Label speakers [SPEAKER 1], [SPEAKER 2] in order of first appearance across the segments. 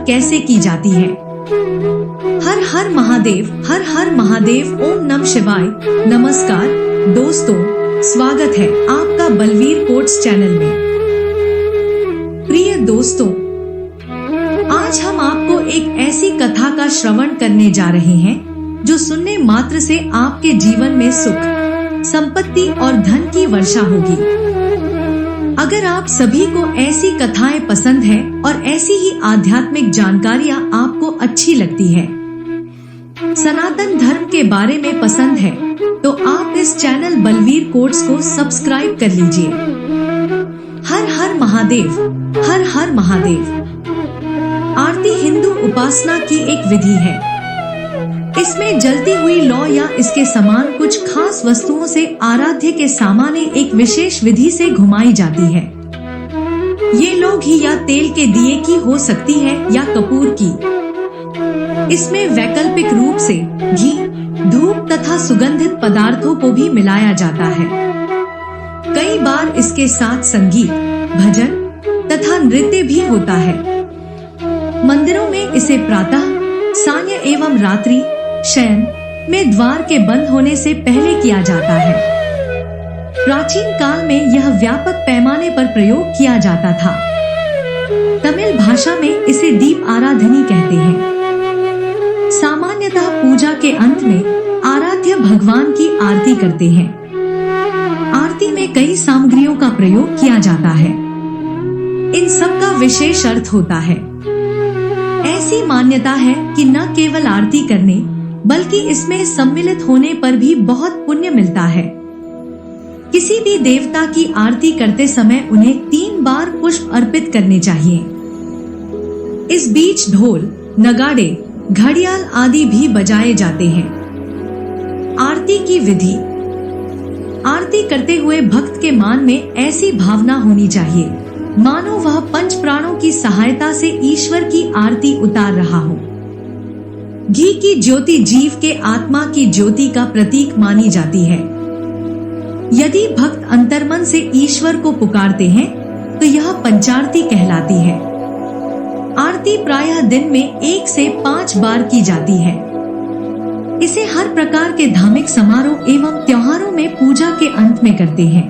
[SPEAKER 1] कैसे की जाती है। हर हर महादेव, हर हर महादेव, ओम नमः शिवाय। नमस्कार दोस्तों, स्वागत है आपका बलवीर कोट्स चैनल में। प्रिय दोस्तों, आज हम आपको एक ऐसी कथा का श्रवण करने जा रहे हैं जो सुनने मात्र से आपके जीवन में सुख, संपत्ति और धन की वर्षा होगी। अगर आप सभी को ऐसी कथाएं पसंद है और ऐसी ही आध्यात्मिक जानकारियां आपको अच्छी लगती है, सनातन धर्म के बारे में पसंद है, तो आप इस चैनल बलवीर कोट्स को सब्सक्राइब कर लीजिए। हर हर महादेव, हर हर महादेव। आरती हिंदू उपासना की एक विधि है। इसमें जलती हुई लौ या इसके समान कुछ खास वस्तुओं से आराध्य के सामने एक विशेष विधि से घुमाई जाती है। ये लौ घी या तेल के दिए की हो सकती है या कपूर की। इसमें वैकल्पिक रूप से घी, धूप तथा सुगंधित पदार्थों को भी मिलाया जाता है। कई बार इसके साथ संगीत, भजन तथा नृत्य भी होता है। मंदिरों में इसे प्रातः, सायं एवं रात्रि शयन में द्वार के बंद होने से पहले किया जाता है। प्राचीन काल में यह व्यापक पैमाने पर प्रयोग किया जाता था। तमिल भाषा में इसे दीप आराधनी कहते हैं। सामान्यतः पूजा के अंत में आराध्य भगवान की आरती करते हैं। आरती में कई सामग्रियों का प्रयोग किया जाता है। इन सब का विशेष अर्थ होता है। ऐसी मान्यता है कि न केवल आरती करने बल्कि इसमें सम्मिलित होने पर भी बहुत पुण्य मिलता है। किसी भी देवता की आरती करते समय उन्हें 3 बार पुष्प अर्पित करने चाहिए। इस बीच ढोल, नगाड़े, घड़ियाल आदि भी बजाए जाते हैं। आरती की विधि। आरती करते हुए भक्त के मन में ऐसी भावना होनी चाहिए मानो वह पंच प्राणों की सहायता से ईश्वर की आरती उतार रहा हो। घी की ज्योति जीव के आत्मा की ज्योति का प्रतीक मानी जाती है। यदि भक्त अंतर्मन से ईश्वर को पुकारते हैं तो यह पंचारती कहलाती है। आरती प्रायः दिन में 1 से 5 बार की जाती है। इसे हर प्रकार के धार्मिक समारोह एवं त्योहारों में पूजा के अंत में करते हैं।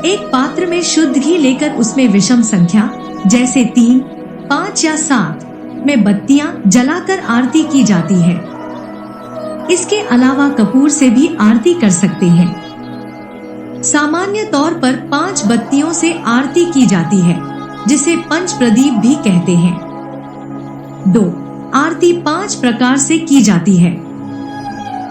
[SPEAKER 1] एक पात्र में शुद्ध घी लेकर उसमें विषम संख्या जैसे 3, 5 या 7 में बत्तियां जलाकर आरती की जाती है। इसके अलावा कपूर से भी आरती कर सकते हैं। सामान्य तौर पर 5 बत्तियों से आरती की जाती है, जिसे पंच प्रदीप भी कहते हैं। 2. आरती 5 प्रकार से की जाती है।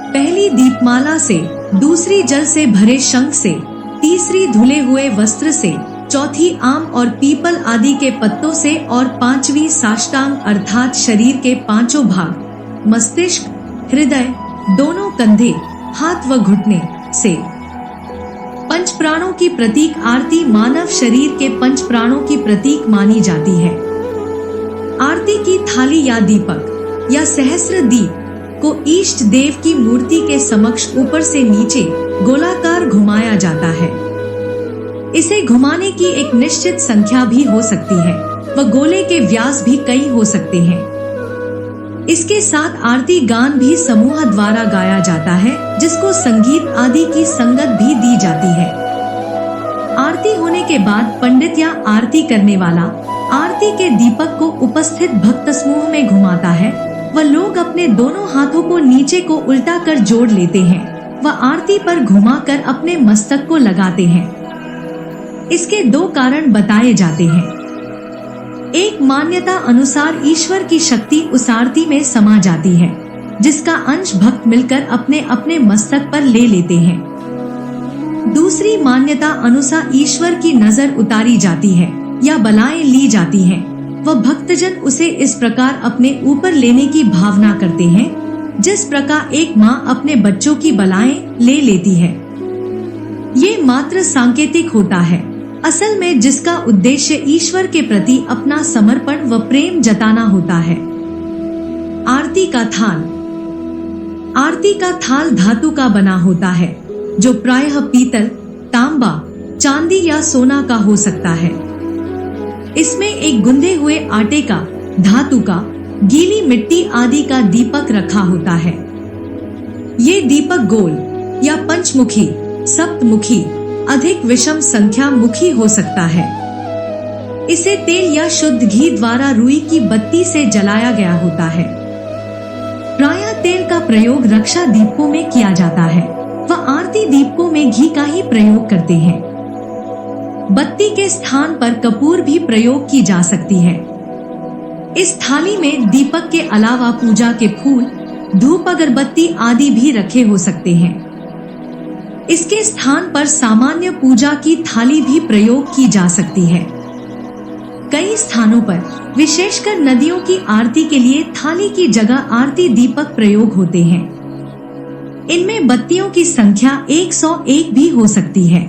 [SPEAKER 1] पहली दीपमाला से, दूसरी जल से भरे शंख से, तीसरी धुले हुए वस्त्र से, चौथी आम और पीपल आदि के पत्तों से और 5वीं साष्टांग अर्थात शरीर के 5 भाग, मस्तिष्क, हृदय, दोनों कंधे, हाथ व घुटने से। पंच प्राणों की प्रतीक आरती मानव शरीर के पंच प्राणों की प्रतीक मानी जाती है। आरती की थाली या दीपक या सहस्त्र दीप को इष्ट देव की मूर्ति के समक्ष ऊपर से नीचे गोलाकार घुमाया जाता है। इसे घुमाने की एक निश्चित संख्या भी हो सकती है व गोले के व्यास भी कई हो सकते हैं। इसके साथ आरती गान भी समूह द्वारा गाया जाता है, जिसको संगीत आदि की संगत भी दी जाती है। आरती होने के बाद पंडित या आरती करने वाला आरती के दीपक को उपस्थित भक्त समूह में घुमाता है व लोग अपने दोनों हाथों को नीचे को उल्टा कर जोड़ लेते हैं व आरती पर घुमाकर अपने मस्तक को लगाते हैं। इसके 2 कारण बताए जाते हैं। एक मान्यता अनुसार ईश्वर की शक्ति उस आरती में समा जाती है, जिसका अंश भक्त मिलकर अपने अपने मस्तक पर ले लेते हैं। दूसरी मान्यता अनुसार ईश्वर की नजर उतारी जाती है या बलाएं ली जाती हैं व भक्तजन उसे इस प्रकार अपने ऊपर लेने की भावना करते हैं, जिस प्रकार एक माँ अपने बच्चों की बलाएं ले लेती है। ये मात्र सांकेतिक होता है। असल में जिसका उद्देश्य ईश्वर के प्रति अपना समर्पण व प्रेम जताना होता है। आरती का थाल। आरती का थाल धातु का बना होता है, जो प्रायः पीतल, तांबा, चांदी या सोना का हो सकता है। इसमें एक गुंदे हुए आटे का धातु का, गीली मिट्टी आदि का दीपक रखा होता है। ये दीपक गोल या पंचमुखी, सप्तमुखी, अधिक विषम संख्या मुखी हो सकता है। इसे तेल या शुद्ध घी द्वारा रुई की बत्ती से जलाया गया होता है। प्रायः तेल का प्रयोग रक्षा दीपकों में किया जाता है व आरती दीपकों में घी का ही प्रयोग करते हैं। बत्ती के स्थान पर कपूर भी प्रयोग की जा सकती है। इस थाली में दीपक के अलावा पूजा के फूल, धूप, अगरबत्ती आदि भी रखे हो सकते हैं। इसके स्थान पर सामान्य पूजा की थाली भी प्रयोग की जा सकती है। कई स्थानों पर, विशेषकर नदियों की आरती के लिए थाली की जगह आरती दीपक प्रयोग होते हैं। इनमें बत्तियों की संख्या 101 भी हो सकती है।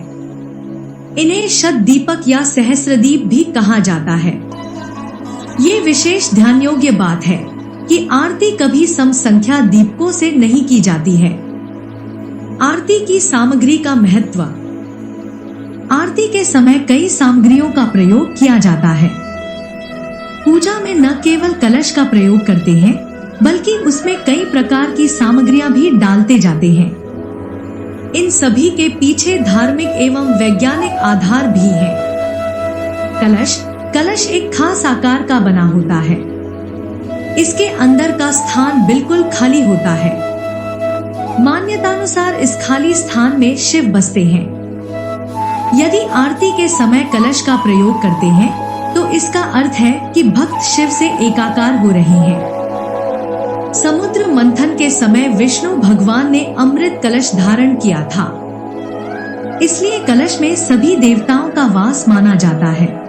[SPEAKER 1] इन्हें शत दीपक या सहस्रदीप भी कहा जाता है। ये विशेष ध्यान योग्य बात है कि आरती कभी सम संख्या दीपकों से नहीं की जाती है। आरती की सामग्री का महत्व। आरती के समय कई सामग्रियों का प्रयोग किया जाता है। पूजा में न केवल कलश का प्रयोग करते हैं, बल्कि उसमें कई प्रकार की सामग्रियां भी डालते जाते हैं। इन सभी के पीछे धार्मिक एवं वैज्ञानिक आधार भी है। कलश एक खास आकार का बना होता है। इसके अंदर का स्थान बिल्कुल खाली होता है। मान्यतानुसार इस खाली स्थान में शिव बसते हैं। यदि आरती के समय कलश का प्रयोग करते हैं, तो इसका अर्थ है कि भक्त शिव से एकाकार हो रहे हैं। समुद्र मंथन के समय विष्णु भगवान ने अमृत कलश धारण किया था, इसलिए कलश में सभी देवताओं का वास माना जाता है।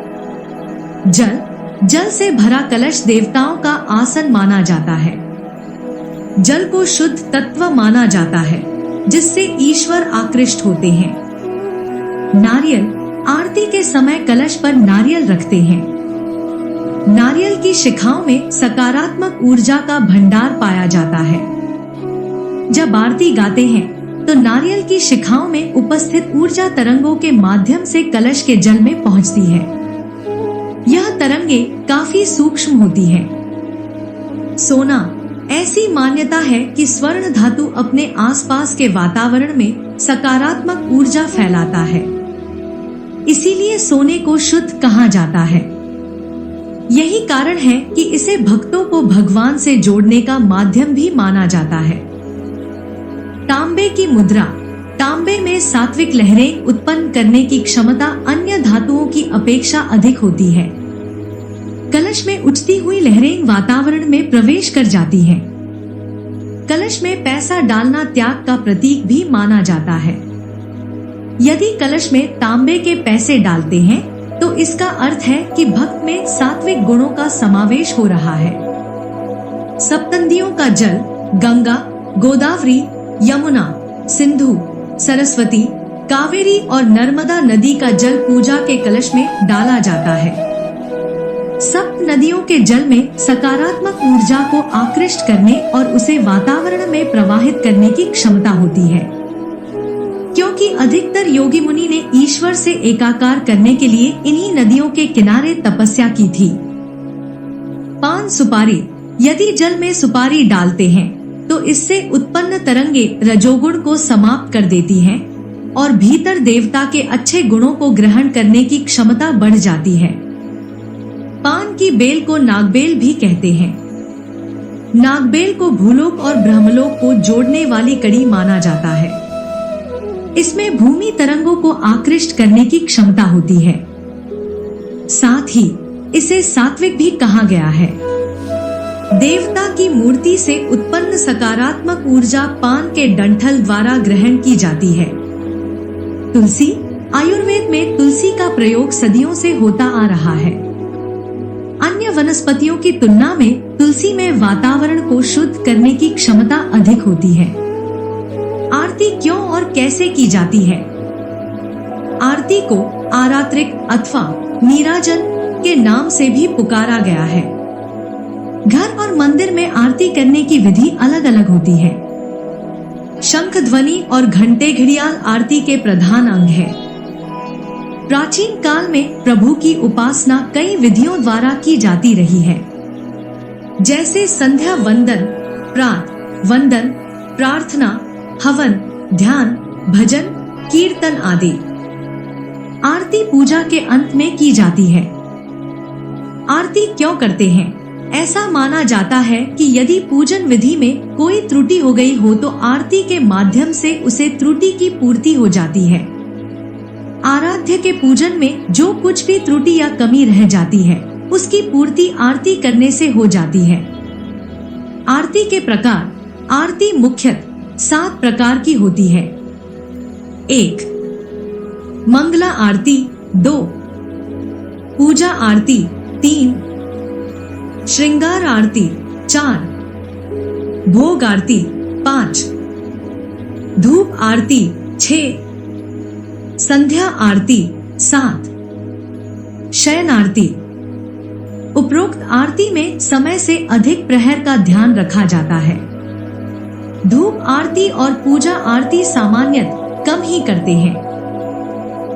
[SPEAKER 1] जल से भरा कलश देवताओं का आसन माना जाता है। जल को शुद्ध तत्व माना जाता है, जिससे ईश्वर आकृष्ट होते हैं। नारियल, आरती के समय कलश पर नारियल रखते हैं। नारियल की शिखाओं में सकारात्मक ऊर्जा का भंडार पाया जाता है। जब आरती गाते हैं, तो नारियल की शिखाओं में उपस्थित ऊर्जा तरंगों के माध्यम से कलश के जल में पहुंचती है। यह तरंगे काफी सूक्ष्म होती हैं। सोना, ऐसी मान्यता है कि स्वर्ण धातु अपने आसपास के वातावरण में सकारात्मक ऊर्जा फैलाता है, इसीलिए सोने को शुद्ध कहा जाता है। यही कारण है कि इसे भक्तों को भगवान से जोड़ने का माध्यम भी माना जाता है। तांबे की मुद्रा, तांबे में सात्विक लहरें उत्पन्न करने की क्षमता अन्य धातुओं की अपेक्षा अधिक होती है। कलश में उठती हुई लहरें वातावरण में प्रवेश कर जाती हैं। कलश में पैसा डालना त्याग का प्रतीक भी माना जाता है। यदि कलश में तांबे के पैसे डालते हैं, तो इसका अर्थ है कि भक्त में सात्विक गुणों का समावेश हो रहा है। सप्तनदियों का जल गंगा, गोदावरी, यमुना, सिंधु, सरस्वती, कावेरी और नर्मदा नदी का जल पूजा के कलश में डाला जाता है। सप्त नदियों के जल में सकारात्मक ऊर्जा को आकृष्ट करने और उसे वातावरण में प्रवाहित करने की क्षमता होती है। क्योंकि अधिकतर योगी मुनि ने ईश्वर से एकाकार करने के लिए इन्हीं नदियों के किनारे तपस्या की थी। पान सुपारी, यदि जल में सुपारी डालते हैं, तो इससे उत्पन्न तरंगे रजोगुण को समाप्त कर देती हैं और भीतर देवता के अच्छे गुणों को ग्रहण करने की क्षमता बढ़ जाती है। पान की बेल को नागबेल भी कहते हैं। नागबेल को भूलोक और ब्रह्मलोक को जोड़ने वाली कड़ी माना जाता है। इसमें भूमि तरंगों को आकृष्ट करने की क्षमता होती है। साथ ही इसे सात्विक भी कहा गया है। देवता की मूर्ति से उत्पन्न सकारात्मक ऊर्जा पान के डंठल द्वारा ग्रहण की जाती है। तुलसी, आयुर्वेद में तुलसी का प्रयोग सदियों से होता आ रहा है। अन्य वनस्पतियों की तुलना में तुलसी में वातावरण को शुद्ध करने की क्षमता अधिक होती है। आरती क्यों और कैसे की जाती है? आरती को आरात्रिक अथवा नीराजन के नाम से भी पुकारा गया है। घर और मंदिर में आरती करने की विधि अलग अलग होती है। शंख ध्वनि और घंटे घड़ियाल आरती के प्रधान अंग है। प्राचीन काल में प्रभु की उपासना कई विधियों द्वारा की जाती रही है। जैसे संध्या वंदन, प्रात वंदन, प्रार्थना, हवन, ध्यान, भजन, कीर्तन आदि। आरती पूजा के अंत में की जाती है। आरती क्यों करते हैं? ऐसा माना जाता है कि यदि पूजन विधि में कोई त्रुटि हो गई हो तो आरती के माध्यम से उसे त्रुटि की पूर्ति हो जाती है। आराध्य के पूजन में जो कुछ भी त्रुटि या कमी रह जाती है उसकी पूर्ति आरती करने से हो जाती है। आरती के प्रकार। आरती मुख्यतः 7 प्रकार की होती है। 1. मंगला आरती 2. पूजा आरती 3. श्रृंगार आरती 4. भोग आरती 5. धूप आरती 6. संध्या आरती 7. शयन आरती। उपरोक्त आरती में समय से अधिक प्रहर का ध्यान रखा जाता है। धूप आरती और पूजा आरती सामान्यतः कम ही करते हैं।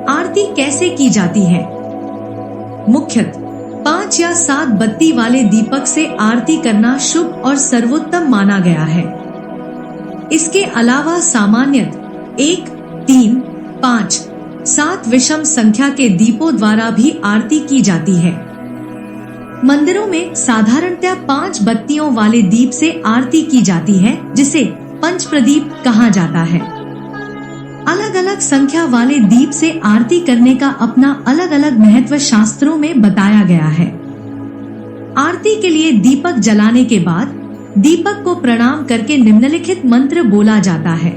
[SPEAKER 1] आरती कैसे की जाती है? मुख्यतः 5 या 7 बत्ती वाले दीपक से आरती करना शुभ और सर्वोत्तम माना गया है। इसके अलावा सामान्यतः 1, 3, 5, 7 विषम संख्या के दीपों द्वारा भी आरती की जाती है। मंदिरों में साधारणतः 5 बत्तियों वाले दीप से आरती की जाती है जिसे पंच प्रदीप कहा जाता है। अलग अलग संख्या वाले दीप से आरती करने का अपना अलग अलग महत्व शास्त्रों में बताया गया है। आरती के लिए दीपक जलाने के बाद दीपक को प्रणाम करके निम्नलिखित मंत्र बोला जाता है।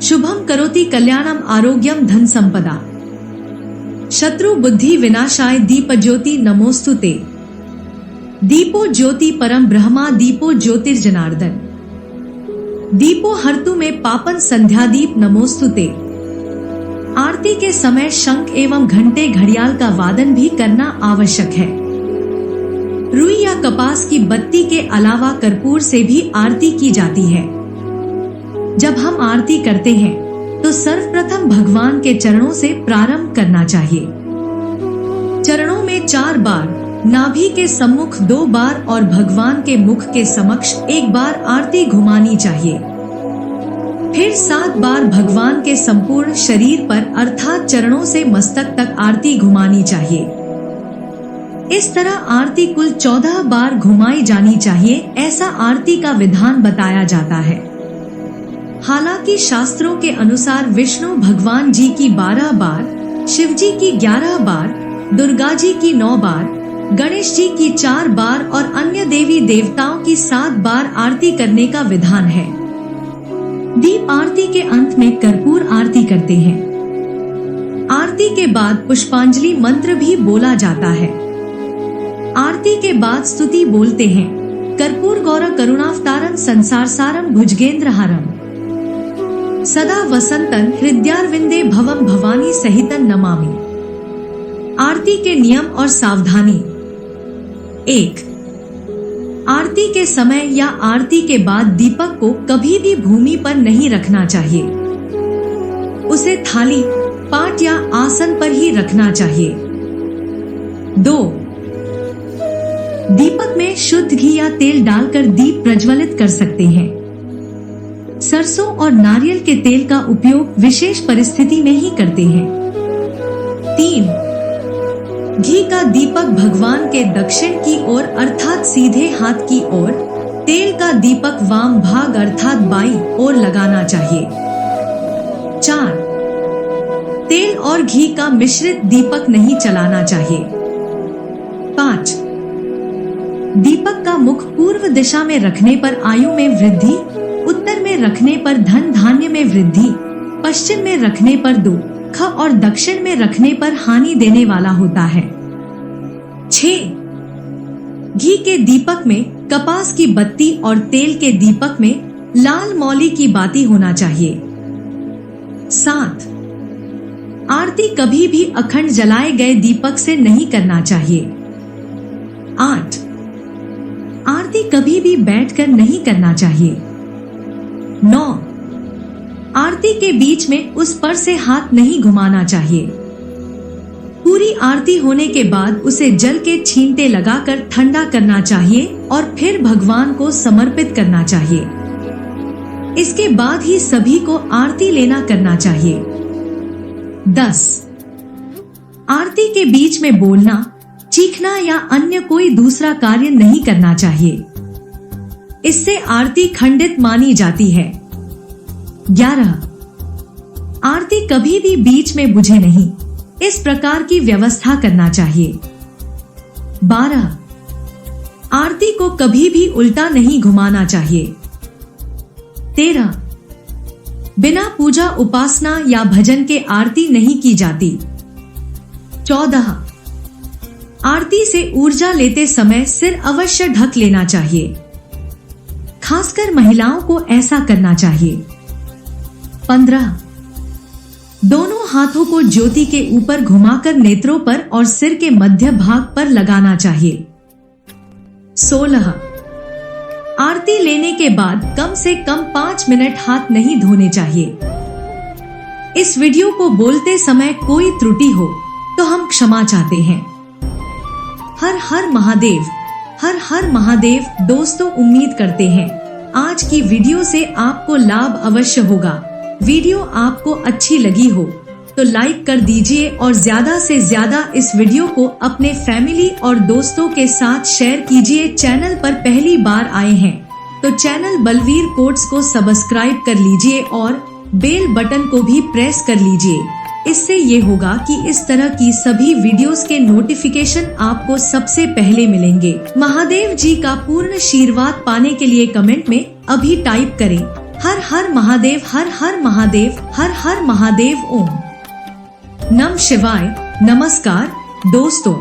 [SPEAKER 1] शुभम करोति कल्याणम आरोग्यम धन संपदा। शत्रु बुद्धि विनाशाय दीप ज्योति नमोस्तुते। दीपो ज्योति परम ब्रह्मा दीपो ज्योतिर्जनार्दन। दीपो हर्तु में पापन संध्यादीप नमोस्तुते। आरती के समय शंख एवं घंटे घड़ियाल का वादन भी करना आवश्यक है। रुई या कपास की बत्ती के अलावा कर्पूर से भी आरती की जाती है। जब हम आरती करते हैं तो सर्वप्रथम भगवान के चरणों से प्रारंभ करना चाहिए। चरणों में 4 बार, नाभि के सम्मुख 2 बार और भगवान के मुख के समक्ष 1 बार आरती घुमानी चाहिए। फिर 7 बार भगवान के संपूर्ण शरीर पर अर्थात चरणों से मस्तक तक आरती घुमानी चाहिए। इस तरह आरती कुल 14 बार घुमाई जानी चाहिए, ऐसा आरती का विधान बताया जाता है। हालांकि शास्त्रों के अनुसार विष्णु भगवान जी की 12 बार, शिव जी की 11 बार, दुर्गा जी की 9 बार, गणेश जी की 4 बार और अन्य देवी देवताओं की 7 बार आरती करने का विधान है। दीप आरती के अंत में कर्पूर आरती करते हैं। आरती के बाद पुष्पांजलि मंत्र भी बोला जाता है। आरती के बाद स्तुति बोलते हैं। कर्पूर गौर करुणावतारम संसार सारम भुजगेंद्रहारम सदा वसंतन हृदयारविंदे भवम भवानी सहितन नमामि। आरती के नियम और सावधानी। 1. आरती के समय या आरती के बाद दीपक को कभी भी भूमि पर नहीं रखना चाहिए। उसे थाली, पाट या आसन पर ही रखना चाहिए। 2. दीपक में शुद्ध घी या तेल डालकर दीप प्रज्वलित कर सकते हैं। सरसों और नारियल के तेल का उपयोग विशेष परिस्थिति में ही करते हैं। 3. घी का दीपक भगवान के दक्षिण की ओर अर्थात सीधे हाथ की ओर, तेल का दीपक वाम भाग अर्थात बाईं ओर लगाना चाहिए। 4. तेल और घी का मिश्रित दीपक नहीं चलाना चाहिए। 5. दीपक का मुख पूर्व दिशा में रखने पर आयु में वृद्धि, उत्तर में रखने पर धन धान्य में वृद्धि, पश्चिम में रखने पर दुख और दक्षिण में रखने पर हानि देने वाला होता है। 6. घी के दीपक में कपास की बत्ती और तेल के दीपक में लाल मौली की बाती होना चाहिए। 7. आरती कभी भी अखंड जलाए गए दीपक से नहीं करना चाहिए। 8. आरती कभी भी बैठकर नहीं करना चाहिए। 9. आरती के बीच में उस पर से हाथ नहीं घुमाना चाहिए। पूरी आरती होने के बाद उसे जल के छींटे लगाकर ठंडा करना चाहिए और फिर भगवान को समर्पित करना चाहिए। इसके बाद ही सभी को आरती लेना करना चाहिए। 10. आरती के बीच में बोलना, चीखना या अन्य कोई दूसरा कार्य नहीं करना चाहिए। इससे आरती खंडित मानी जाती है। 11. आरती कभी भी बीच में बुझे नहीं, इस प्रकार की व्यवस्था करना चाहिए। 12. आरती को कभी भी उल्टा नहीं घुमाना चाहिए। 13. बिना पूजा उपासना या भजन के आरती नहीं की जाती। 14. आरती से ऊर्जा लेते समय सिर अवश्य ढक लेना चाहिए, खासकर महिलाओं को ऐसा करना चाहिए। 15. दोनों हाथों को ज्योति के ऊपर घुमाकर नेत्रों पर और सिर के मध्य भाग पर लगाना चाहिए। 16. आरती लेने के बाद कम से कम 5 मिनट हाथ नहीं धोने चाहिए। इस वीडियो को बोलते समय कोई त्रुटि हो तो हम क्षमा चाहते हैं। हर हर महादेव, हर हर महादेव। दोस्तों, उम्मीद करते हैं आज की वीडियो से आपको लाभ अवश्य होगा। वीडियो आपको अच्छी लगी हो तो लाइक कर दीजिए और ज्यादा से ज्यादा इस वीडियो को अपने फैमिली और दोस्तों के साथ शेयर कीजिए। चैनल पर पहली बार आए हैं तो चैनल बलवीर कोट्स को सब्सक्राइब कर लीजिए और बेल बटन को भी प्रेस कर लीजिए। इससे ये होगा कि इस तरह की सभी वीडियोस के नोटिफिकेशन आपको सबसे पहले मिलेंगे। महादेव जी का पूर्ण आशीर्वाद पाने के लिए कमेंट में अभी टाइप करें हर हर महादेव, हर हर महादेव, हर हर महादेव। ओम नमः शिवाय। नमस्कार दोस्तों।